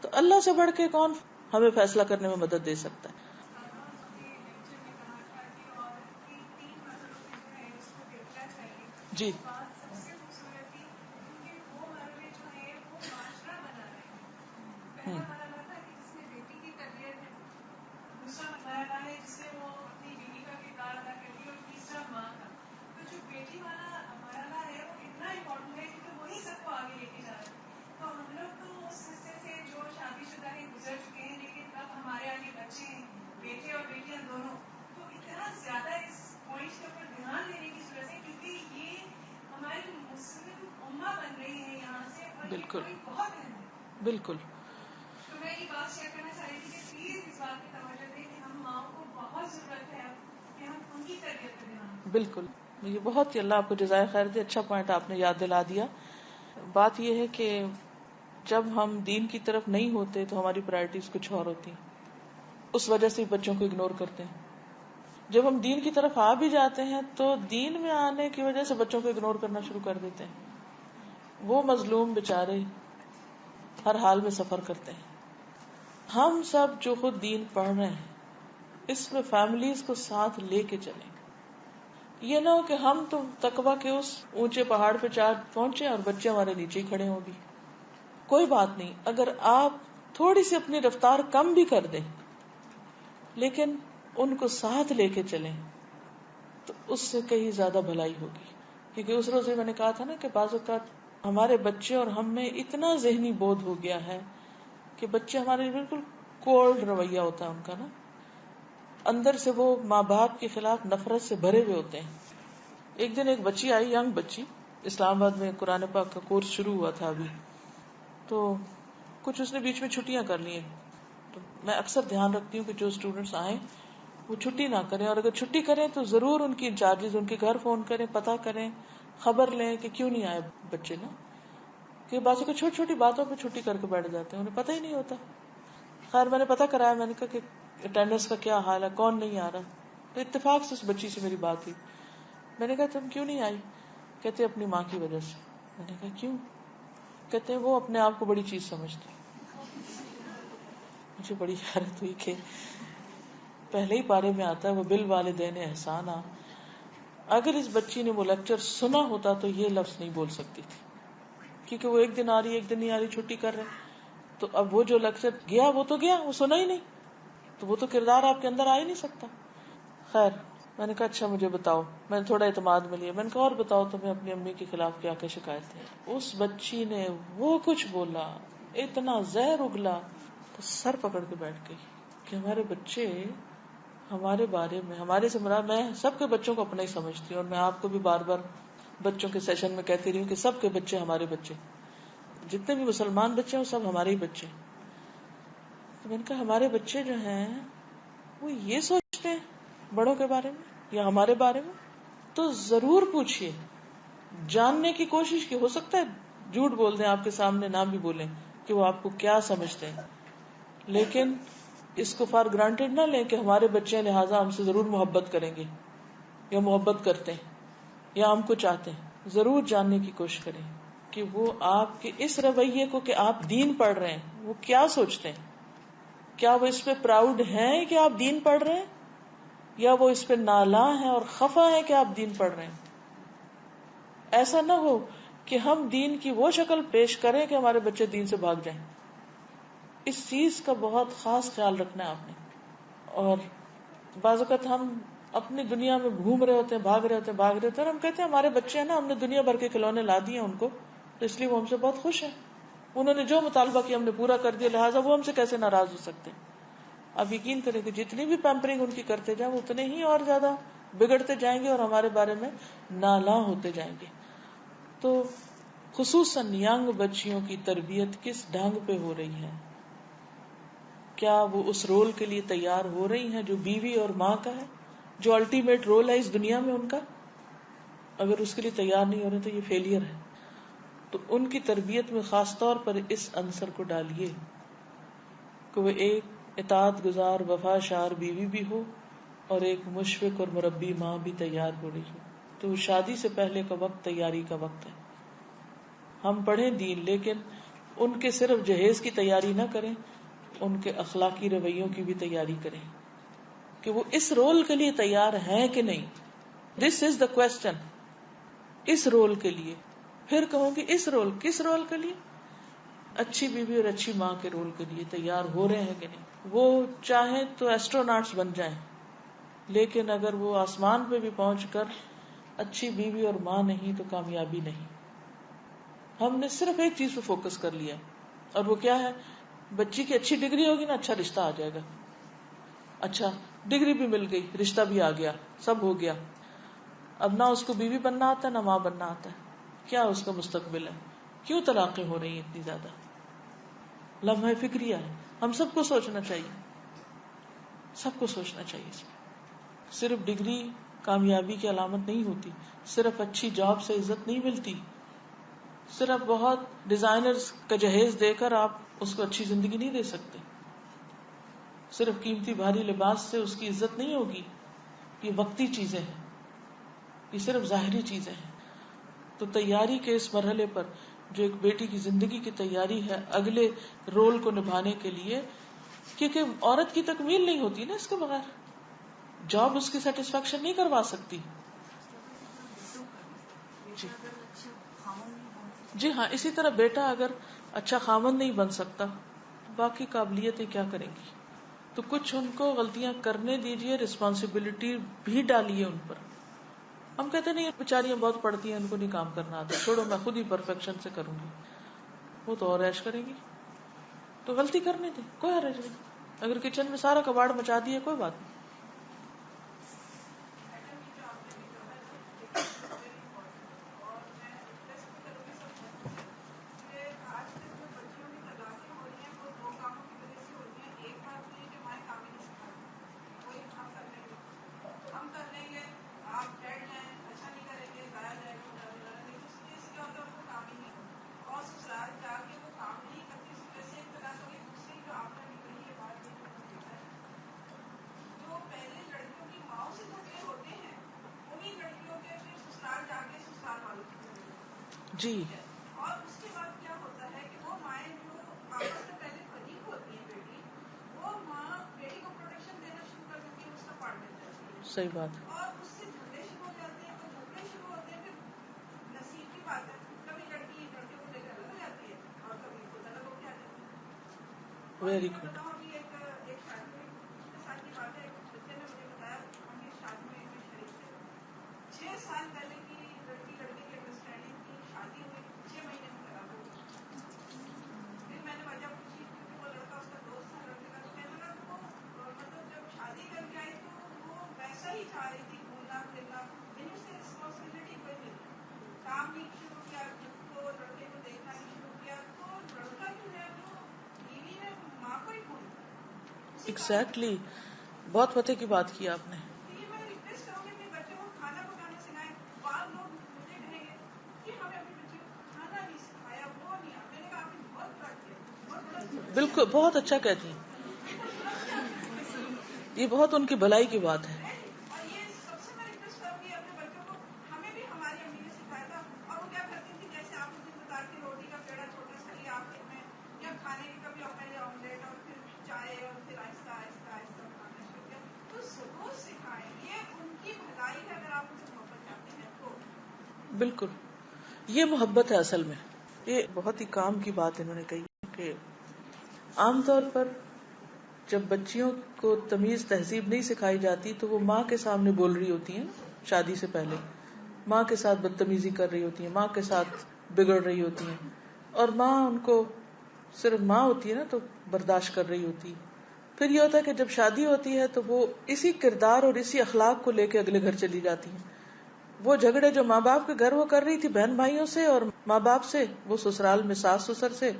تو اللہ سے بڑھ کے کون ہمیں فیصلہ کرنے میں مدد دے سکتا ہے؟ جی بات سب سے خوبصورت تھی کیونکہ وہ مرحلے جو ہے وہ معاشرہ بنا رہے ہیں. پہلا مرحلہ تھا کہ جس میں بیٹی کی تربیت ہے, دوسرا مرحلہ ہے جس میں وہ اپنی بیوی کا کردار ادا کرتی ہے, اور تیسرا ماں کا. تو جو بیٹی والا مرحلہ ہے وہ اتنا امپورٹنٹ ہے کیونکہ وہی سب کو آگے لے کے جا رہا ہے. تو ہم لوگ تو اس حصے سے جو شادی شدہ ہیں گزر چکے ہیں, لیکن اب ہمارے آگے بچے ہیں, بیٹے اور بیٹیاں دونوں, تو اتنا زیادہ اس پوائنٹ کے اوپر دھیان دینے کی ضرورت ہے کیونکہ یہ ہماری مسلم امہ بن رہی ہے یہاں سے, اور یہ بالکل پوائنٹ بہت اہم ہے. بالکل. تو میں یہ بات شیئر کرنا چاہ رہی تھی کہ پلیز اس بات کی توجہ دیں کہ ہم ماؤں کو بہت ضرورت ہے کہ ہم ان کی تربیت پہ دھیان دیں. بالکل, یہ بہت ہی اللہ آپ کو جزائے خیر دے, اچھا پوائنٹ آپ نے یاد دلا دیا. بات یہ ہے کہ جب ہم دین کی طرف نہیں ہوتے تو ہماری پرائرٹیز کچھ اور ہوتی ہیں, اس وجہ سے بچوں کو اگنور کرتے ہیں. جب ہم دین کی طرف آ بھی جاتے ہیں تو دین میں آنے کی وجہ سے بچوں کو اگنور کرنا شروع کر دیتے ہیں. وہ مظلوم بیچارے ہر حال میں سفر کرتے ہیں. ہم سب جو خود دین پڑھ رہے ہیں اس میں فیملیز کو ساتھ لے کے چلیں. یہ نہ ہو کہ ہم تو تقویٰ کے اس اونچے پہاڑ پہ چاہ پہنچے اور بچے ہمارے نیچے ہی کھڑے ہوں بھی. کوئی بات نہیں, اگر آپ تھوڑی سی اپنی رفتار کم بھی کر دیں لیکن ان کو ساتھ لے کے چلیں تو اس سے کہیں زیادہ بھلائی ہوگی. کیونکہ اس روز میں نے کہا تھا نا کہ بعض اوقات ہمارے بچے اور ہم میں اتنا ذہنی بودھ ہو گیا ہے کہ بچے ہمارے بالکل کولڈ رویہ ہوتا ہے ان کا نا, اندر سے وہ ماں باپ کے خلاف نفرت سے بھرے ہوئے ہوتے ہیں. ایک دن ایک بچی آئی, ینگ بچی, اسلام آباد میں قرآن پاک کا کورس شروع ہوا تھا ابھی, تو کچھ اس نے بیچ میں چھٹیاں کر لی ہیں. تو میں اکثر دھیان رکھتی ہوں کہ جو اسٹوڈینٹس آئیں وہ چھٹی نہ کریں, اور اگر چھٹی کریں تو ضرور ان کی انچارجز ان کے گھر فون کریں, پتہ کریں, خبر لیں کہ کیوں نہیں آئے بچے نا. کہ بچوں کو چھوٹی چھوٹی باتوں پہ چھٹی کر کے بیٹھ جاتے ہیں, انہیں پتہ ہی نہیں ہوتا. خیر میں نے پتہ کرایا, میں نے کہا کہ اٹینڈنس کا کیا حال ہے, کون نہیں آ رہا. تو اتفاق سے اس بچی سے میری بات ہوئی. میں نے کہا تم کیوں نہیں آئی؟ کہتے اپنی ماں کی وجہ سے. میں نے کہا کیوں؟ کہتے وہ اپنے آپ کو بڑی چیز سمجھتی. مجھے بڑی حیرت ہوئی کہ پہلے ہی پارے میں آتا ہے وہ بالوالدین احسانا. اگر اس بچی نے وہ لیکچر سنا ہوتا تو یہ لفظ نہیں بول سکتی تھی, کیونکہ وہ ایک دن آ رہی ایک دن نہیں آ رہی, چھٹی کر رہے. تو اب وہ جو لیکچر گیا وہ تو گیا, وہ سنا ہی نہیں, تو وہ تو کردار آپ کے اندر آ ہی نہیں سکتا. خیر میں نے کہا اچھا مجھے بتاؤ. میں نے تھوڑا اعتماد میں لیا, میں نے کہا اور بتاؤ تمہیں اپنی امی کے خلاف کیا کیا شکایت ہے. اس بچی نے وہ کچھ بولا, اتنا زہر اگلا, تو سر پکڑ کے بیٹھ گئی کہ ہمارے بچے ہمارے بارے میں, ہمارے سے مراد میں سب کے بچوں کو اپنا ہی سمجھتی ہوں, اور میں آپ کو بھی بار بار بچوں کے سیشن میں کہتی رہی ہوں کہ سب کے بچے ہمارے بچے, جتنے بھی مسلمان بچے ہیں وہ سب ہمارے ہی بچے. تو میں نے کہا ہمارے بچے جو ہیں وہ یہ سوچتے ہیں بڑوں کے بارے میں یا ہمارے بارے میں, تو ضرور پوچھئے, جاننے کی کوشش کی. ہو سکتا ہے جھوٹ بول دیں آپ کے سامنے, نہ بھی بولیں کہ وہ آپ کو کیا سمجھتے ہیں, لیکن اس کو فار گرانٹیڈ نہ لیں کہ ہمارے بچے ہیں لہٰذا ہم سے ضرور محبت کریں گے یا محبت کرتے ہیں یا ہم کو چاہتے ہیں. ضرور جاننے کی کوشش کریں کہ وہ آپ کے اس رویے کو کہ آپ دین پڑھ رہے ہیں وہ کیا سوچتے ہیں. کیا وہ اس پہ پراؤڈ ہیں کہ آپ دین پڑھ رہے ہیں, یا وہ اس پہ نالاں ہیں اور خفا ہیں کہ آپ دین پڑھ رہے ہیں. ایسا نہ ہو کہ ہم دین کی وہ شکل پیش کریں کہ ہمارے بچے دین سے بھاگ جائیں. اس چیز کا بہت خاص خیال رکھنا ہے آپ نے. اور بعض اوقات ہم اپنی دنیا میں گھوم رہے ہوتے ہیں, بھاگ رہے ہوتے ہیں, اور ہم کہتے ہیں ہمارے بچے ہیں نا, ہم نے دنیا بھر کے کھلونے لا دیے ان کو, تو اس لیے وہ ہم سے بہت خوش ہیں, انہوں نے جو مطالبہ کیا ہم نے پورا کر دیا, لہٰذا وہ ہم سے کیسے ناراض ہو سکتے ہیں. اب یقین کریں کہ جتنی بھی پیمپرنگ ان کی کرتے جائیں وہ اتنے ہی اور زیادہ بگڑتے جائیں گے اور ہمارے بارے میں نالاں ہوتے جائیں گے. تو خصوصاً ینگ بچیوں کی تربیت کس ڈھنگ پہ ہو رہی ہے؟ کیا وہ اس رول کے لیے تیار ہو رہی ہیں جو بیوی اور ماں کا ہے, جو الٹیمیٹ رول ہے اس دنیا میں ان کا؟ اگر اس کے لیے تیار نہیں ہو رہے تو یہ فیلئر ہے. تو ان کی تربیت میں خاص طور پر اس عنصر کو ڈالیے کہ وہ ایک اطاعت گزار وفا شار بیوی بھی ہو اور ایک مشفق اور مربی ماں بھی تیار ہو رہی ہو. تو شادی سے پہلے کا وقت تیاری کا وقت ہے. ہم پڑھیں دین, لیکن ان کے صرف جہیز کی تیاری نہ کریں, ان کے اخلاقی رویوں کی بھی تیاری کریں کہ وہ اس رول کے لیے تیار ہیں کہ نہیں. دس از دا کوسچن. اس رول کے لیے. پھر کہوں گی اس رول, کس رول کے لیے؟ اچھی بیوی اور اچھی ماں کے رول کے لیے تیار ہو رہے ہیں کہ نہیں. وہ چاہیں تو ایسٹروناٹس بن جائیں, لیکن اگر وہ آسمان پہ بھی پہنچ کر اچھی بیوی اور ماں نہیں تو کامیابی نہیں. ہم نے صرف ایک چیز پہ فوکس کر لیا, اور وہ کیا ہے؟ بچی کی اچھی ڈگری ہوگی نا, اچھا رشتہ آ جائے گا. اچھا ڈگری بھی مل گئی, رشتہ بھی آ گیا, سب ہو گیا. اب نہ اس کو بیوی بننا آتا ہے, نہ ماں بننا آتا ہے. کیا اس کا مستقبل ہے؟ کیوں طلاقیں ہو رہی ہیں اتنی زیادہ؟ لمحہ فکریہ ہے. ہم سب کو سوچنا چاہیے, سب کو سوچنا چاہیے. اس میں صرف ڈگری کامیابی کی علامت نہیں ہوتی, صرف اچھی جاب سے عزت نہیں ملتی, صرف بہت ڈیزائنرز کا جہیز دے کر آپ اس کو اچھی زندگی نہیں دے سکتے, صرف قیمتی بھاری لباس سے اس کی عزت نہیں ہوگی. یہ وقتی چیزیں ہیں, یہ صرف ظاہری چیزیں ہیں. تو تیاری کے اس مرحلے پر جو ایک بیٹی کی زندگی کی تیاری ہے اگلے رول کو نبھانے کے لیے, کیونکہ عورت کی تکمیل نہیں ہوتی نا اس کے بغیر, جاب اس کی سیٹسفیکشن نہیں کروا سکتی. جی ہاں, اسی طرح بیٹا اگر اچھا خامن نہیں بن سکتا, باقی قابلیتیں کیا کریں گی؟ تو کچھ ان کو غلطیاں کرنے دیجئے, رسپانسبلٹی بھی ڈالیے ان پر. ہم کہتے نہیں بیچاریاں بہت پڑھتی ہیں, ان کو نہیں کام کرنا آتا, چھوڑو میں خود ہی پرفیکشن سے کروں گی. وہ تو اور عیش کرے گی, تو غلطی کرنے دیں, کوئی حرج نہیں. اگر کچن میں سارا کباڑ مچا دیا کوئی بات نہیں. ہم کر لیں گے, آپ بیٹھ جائیں, اچھا نہیں کریں گے, ضائع جائے گا, لیکن اس لیے اس کیا ہوتا ہے ان کو کام ہی نہیں ہوتا, اور سسرال جا کے وہ کام نہیں کرتی, اس وجہ سے ایک طرح سے دوسری جو آپ نے کہی ہے بات, یہ جو دیکھا ہے جو پہلے لڑکیوں کی ماؤں سے جھگڑے ہوتے ہیں, انہیں لڑکیوں کے پھر سسرال جا کے سسرال والوں سے جھگڑے ہوتے ہیں. جی اور اس کے بعد کیا ہوتا ہے کہ وہ مائیں جو آپس میں پہلے فریق ہوتی ہیں, بیٹی وہ ماں بیٹی کو پروٹیکشن دینا شروع کر دیتی ہے, اس کا پارٹ بن جاتی ہے, صحیح بات ہے. اور اس سے جھگڑے شروع ہو جاتے ہیں. وہ جھگڑے شروع ہوتے ہیں, پھر نصیب کی بات ہے, کبھی لڑکی لڑکے کو لے کر الگ ہو جاتی ہے, اور کبھی خود الگ ہو کے آ جاتی ہے. اور ویری میں گڈ. بتاؤں ابھی ایک شادی میں پچھلے سال کی بات ہے, ایک بچے نے مجھے بتایا, ہم اس شادی میں شریک تھے, 6 سال پہلے کی لڑکی لڑکے کی انڈرسٹینڈنگ کی, شادی ہوئی, 6 مہینے میں طلاق ہو گئی. پھر میں نے وجہ پوچھی, کیونکہ وہ لڑکا اس کا دوست تھا لڑکے کا, تو کہنے لگا کہ وہ مطلب جب شادی کر کے آئی تو وہ ویسا ہی چاہ رہی تھی, گھومنا پھرنا, لیکن اس سے رسپانسبلٹی کوئی نہیں, کام نہیں شروع کیا, خود کو لڑکے کو دیکھنا نہیں شروع کیا, تو لڑکا جو ہے وہ بیوی ہے ماں کو ہی کھول دیا. ایگزیکٹلی, بہت پتے کی بات کی آپ نے. یہ میں ریکویسٹ کروں گی اپنے بچوں کو کھانا پکانا سکھائیں. بعض لوگ مجھے کہیں گے کہ ہمیں اپنے بچے کو کھانا نہیں سکھایا, وہ نہیں آتا. میں نے کہا آپ نے بہت بڑا کیا, بہت بڑا کیا. بالکل, بہت اچھا کہتی ہیں, یہ بہت ان کی بھلائی کی بات ہے. اور یہ سب سے میں ریکویسٹ کروں گی اپنے بچوں کو, ہمیں بھی ہماری امی نے سکھایا تھا, اور وہ کیا کرتی تھی, جیسے آپ مجھے بتا کے روٹی کا پیڑا چھوٹا سا لیا آخر میں, یا کھانے کی کبھی پہلے آملیٹ اور پھر چائے, اور پھر آہستہ آہستہ آہستہ کھانا شروع کیا. تو ضرور سکھائیں, یہ ان کی بھلائی ہے اگر آپ ان سے محبت چاہتے ہیں تو. بالکل, یہ محبت ہے اصل میں. یہ بہت ہی کام کی بات انہوں نے کہی کہ عام طور پر جب بچیوں کو تمیز تہذیب نہیں سکھائی جاتی تو وہ ماں کے سامنے بول رہی ہوتی ہیں, شادی سے پہلے ماں کے ساتھ بدتمیزی کر رہی ہوتی ہیں, ماں کے ساتھ بگڑ رہی ہوتی ہیں, اور ماں ان کو صرف ماں ہوتی ہے نا تو برداشت کر رہی ہوتی ہے. پھر یہ ہوتا ہے کہ جب شادی ہوتی ہے تو وہ اسی کردار اور اسی اخلاق کو لے کے اگلے گھر چلی جاتی ہیں. وہ جھگڑے جو ماں باپ کے گھر وہ کر رہی تھی بہن بھائیوں سے اور ماں باپ سے, وہ سسرال میں ساس سسر سے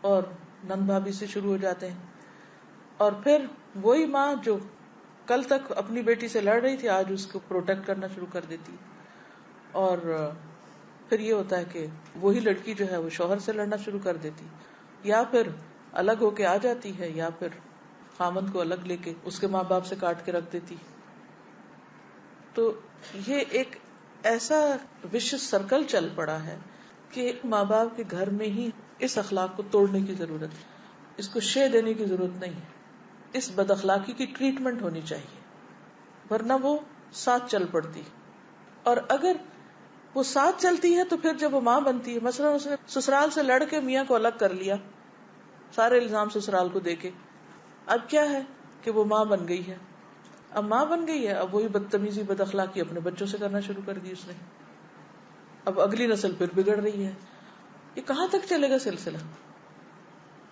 اور نند بھابھی سے شروع ہو جاتے ہیں. اور پھر وہی ماں جو کل تک اپنی بیٹی سے لڑ رہی تھی آج اس کو پروٹیکٹ کرنا شروع کر دیتی. اور پھر یہ ہوتا ہے کہ وہی لڑکی جو ہے وہ شوہر سے لڑنا شروع کر دیتی, یا پھر الگ ہو کے آ جاتی ہے, یا پھر خامند کو الگ لے کے اس کے ماں باپ سے کاٹ کے رکھ دیتی. تو یہ ایک ایسا وشس سرکل چل پڑا ہے کہ ماں باپ کے گھر میں ہی اس اخلاق کو توڑنے کی ضرورت ہے, اس کو شے دینے کی ضرورت نہیں ہے. اس بد اخلاقی کی ٹریٹمنٹ ہونی چاہیے, ورنہ وہ ساتھ چل پڑتی. اور اگر وہ ساتھ چلتی ہے تو پھر جب وہ ماں بنتی ہے، مثلا اس نے سسرال سے لڑ کے میاں کو الگ کر لیا، سارے الزام سسرال کو دے کے، اب کیا ہے کہ وہ ماں بن گئی ہے. اب ماں بن گئی ہے، اب وہی بدتمیزی بد اخلاقی اپنے بچوں سے کرنا شروع کر دی اس نے. اب اگلی نسل پھر بگڑ رہی ہے. یہ کہاں تک چلے گا سلسلہ؟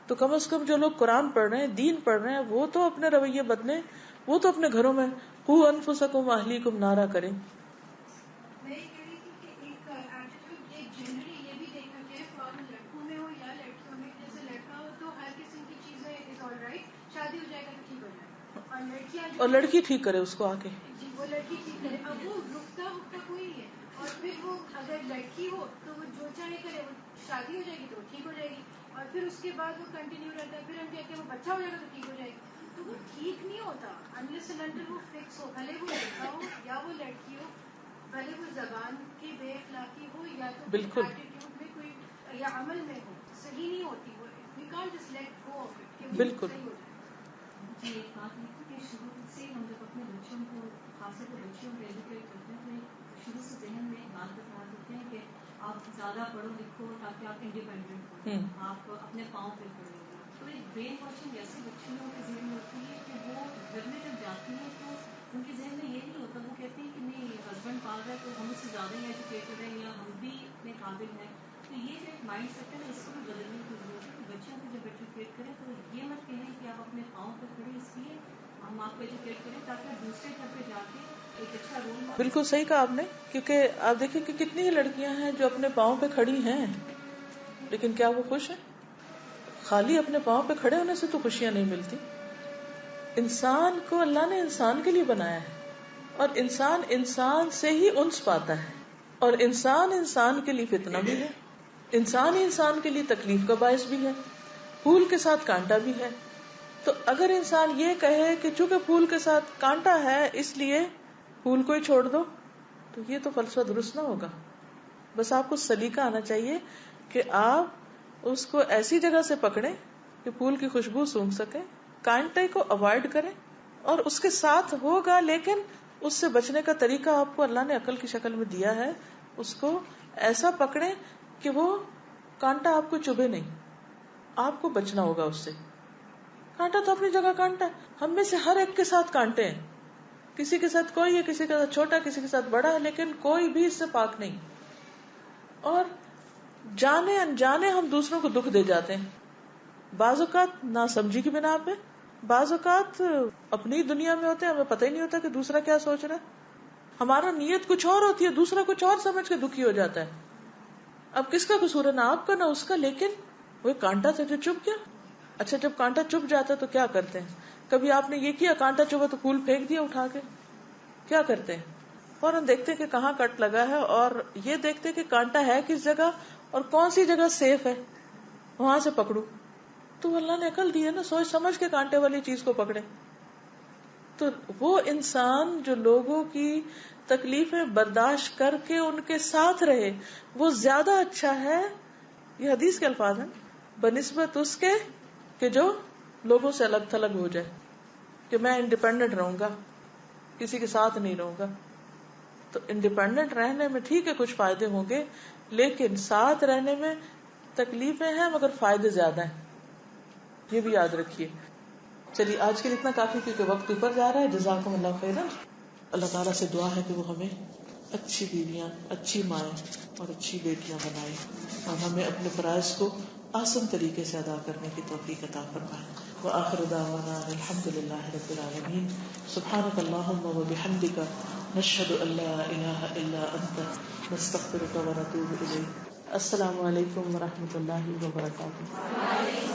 تو کم از کم جو لوگ قرآن پڑھ رہے ہیں، دین پڑھ رہے ہیں، وہ تو اپنے رویے بدلیں، وہ تو اپنے گھروں میں قوا انفسکم واہلیکم نارا کریں. میں یہ کہہ رہی تھی کہ ایک ایٹیٹیوڈ ایک جنرلی یہ بھی دیکھا گیا ہے، خواہ لڑکوں میں ہو یا لڑکیوں میں، جیسے لڑکا ہو تو ہر قسم کی چیزیں از آل رائٹ، شادی ہو جائے گا تو ٹھیک ہو جائے گا، اور لڑکیاں اور لڑکی ٹھیک کرے اس کو آ کے. جی وہ لڑکی ٹھیک کرے. اب وہ رکتا کوئی نہیں ہے. اور پھر وہ اگر لڑکی ہو تو وہ جو چاہے کرے، وہ شادی ہو جائے گی تو وہ ٹھیک ہو جائے گی، اور پھر اس کے بعد وہ کنٹینیو رہتا ہے. پھر ہم کہتے ہیں وہ بچہ ہو جائے گا تو ٹھیک ہو جائے گی. تو وہ ٹھیک نہیں ہوتا انلیس اینڈ انٹل وہ فکس ہو، بھلے وہ لڑکا ہو یا وہ لڑکی ہو، بھلے وہ زبان کی بے اخلاقی ہو یا تو بالکل ایٹیٹیوڈ میں کوئی یا عمل میں ہو، صحیح نہیں ہوتی وہ. We can't just let go of it کہ وہ بالکل. صحیح ہو جائے. جی ایک بات یہ تھی کہ شروع سے ہم جب اپنے بچوں کو، خاص طور پہ بچوں کو ایجوکیٹ کرتے ہیں تو ایک شروع سے ذہن میں ایک بات بتا دیتے ہیں کہ آپ زیادہ پڑھو لکھو تاکہ آپ انڈیپینڈنٹ ہوں، آپ اپنے پاؤں پہ کھڑے ہو. تو ایک برین واشنگ ایسے بچیوں کے ذہن میں ہوتی ہے کہ وہ گھر میں جب جاتی ہیں تو ان کے ذہن میں یہ نہیں ہوتا، وہ کہتے ہیں کہ نہیں ہسبینڈ پال رہا ہے تو ہم اس سے زیادہ ہی ایجوکیٹڈ ہیں یا ہم بھی اتنے قابل ہیں. تو یہ جو ایک مائنڈ سیٹ ہے نا، اس کو بھی بدلنے کی ضرورت ہے کہ بچوں کو جب ایجوکیٹ کریں تو یہ مت کہیں کہ آپ اپنے پاؤں پہ کھڑے اس لیے ہم آپ کو ایجوکیٹ کریں تاکہ آپ دوسرے گھر پہ جا کے ایک اچھا رول ماڈل. بالکل صحیح کہا آپ نے، کیونکہ آپ دیکھیں کہ کتنی ہی لڑکیاں ہیں جو اپنے پاؤں پہ کھڑی ہیں، لیکن کیا وہ خوش ہیں؟ خالی اپنے پاؤں پہ کھڑے ہونے سے تو خوشیاں نہیں ملتی. انسان کو اللہ نے انسان کے لیے بنایا ہے، اور انسان انسان سے ہی انس پاتا ہے، اور انسان انسان کے لیے فتنہ بھی ہے، انسان ہی انسان کے لیے تکلیف کا باعث بھی ہے، پھول کے ساتھ کانٹا بھی ہے. تو اگر انسان یہ کہے کہ چونکہ پھول کے ساتھ کانٹا ہے اس لیے پھول کو ہی چھوڑ دو، تو یہ تو فلسفہ درست نہ ہوگا. بس آپ کو سلیقہ آنا چاہیے کہ آپ اس کو ایسی جگہ سے پکڑیں کہ پھول کی خوشبو سونگھ سکیں، کانٹے کو اوائڈ کریں، اور اس کے ساتھ ہوگا، لیکن اس سے بچنے کا طریقہ آپ کو اللہ نے عقل کی شکل میں دیا ہے. اس کو ایسا پکڑیں کہ وہ کانٹا آپ کو چبھے نہیں، آپ کو بچنا ہوگا اس سے. کانٹا تو اپنی جگہ کانٹا ہے، ہم میں سے ہر ایک کے ساتھ کانٹے ہیں، کسی کے ساتھ کوئی ہے، کسی کے ساتھ چھوٹا، کسی کے ساتھ بڑا ہے، لیکن کوئی بھی اس سے پاک نہیں. اور جانے انجانے ہم دوسروں کو دکھ دے جاتے ہیں، بعض اوقات ناسمجھی کی بنا پہ، بعض اوقات اپنی دنیا میں ہوتے ہیں، ہمیں پتہ ہی نہیں ہوتا کہ دوسرا کیا سوچ رہا ہے. ہمارا نیت کچھ اور ہوتی ہے، دوسرا کچھ اور سمجھ کے دکھی ہو جاتا ہے. اب کس کا قصور ہے؟ نہ آپ کا نہ اس کا، لیکن وہ کانٹا تھا جو چپ گیا. اچھا جب کانٹا چپ جاتا ہے تو کیا کرتے ہیں؟ کبھی آپ نے یہ کیا کانٹا چبھا تو پھول پھینک دیا اٹھا کے؟ کیا کرتے ہیں؟ فوراً دیکھتے ہیں کہ کہاں کٹ لگا ہے، اور یہ دیکھتے کہ کانٹا ہے کس جگہ اور کون سی جگہ سیف ہے، وہاں سے پکڑو. تو اللہ نے عقل دی ہے نا، سوچ سمجھ کے کانٹے والی چیز کو پکڑے. تو وہ انسان جو لوگوں کی تکلیفیں برداشت کر کے ان کے ساتھ رہے، وہ زیادہ اچھا ہے، یہ حدیث کے الفاظ ہیں، بنسبت اس کے کہ جو لوگوں سے الگ تھلگ ہو جائے، کہ میں انڈیپینڈنٹ رہوں گا، کسی کے ساتھ نہیں رہوں گا. تو انڈیپینڈنٹ رہنے میں ٹھیک ہے کچھ فائدے ہوں گے، لیکن ساتھ رہنے میں تکلیفیں ہیں مگر فائدے زیادہ ہیں، یہ بھی یاد رکھیے. چلیے آج کے لیے اتنا کافی کیونکہ وقت اوپر جا رہا ہے. جزاکم اللہ خیرا. اللہ تعالیٰ سے دعا ہے کہ وہ ہمیں اچھی بیویاں، اچھی مائیں اور اچھی بیٹیاں بنائے، اور ہمیں اپنے فرائض کو آسان طریقے سے ادا کرنے کی توفیق عطا فرمائے. وآخر دعوانا الحمد للہ رب العالمین. سبحانک اللہم وبحمدک، نشہد ان لا الہ الا انت، نستغفرک ونتوب الیک. السلام علیکم ورحمۃ اللہ وبرکاتہ.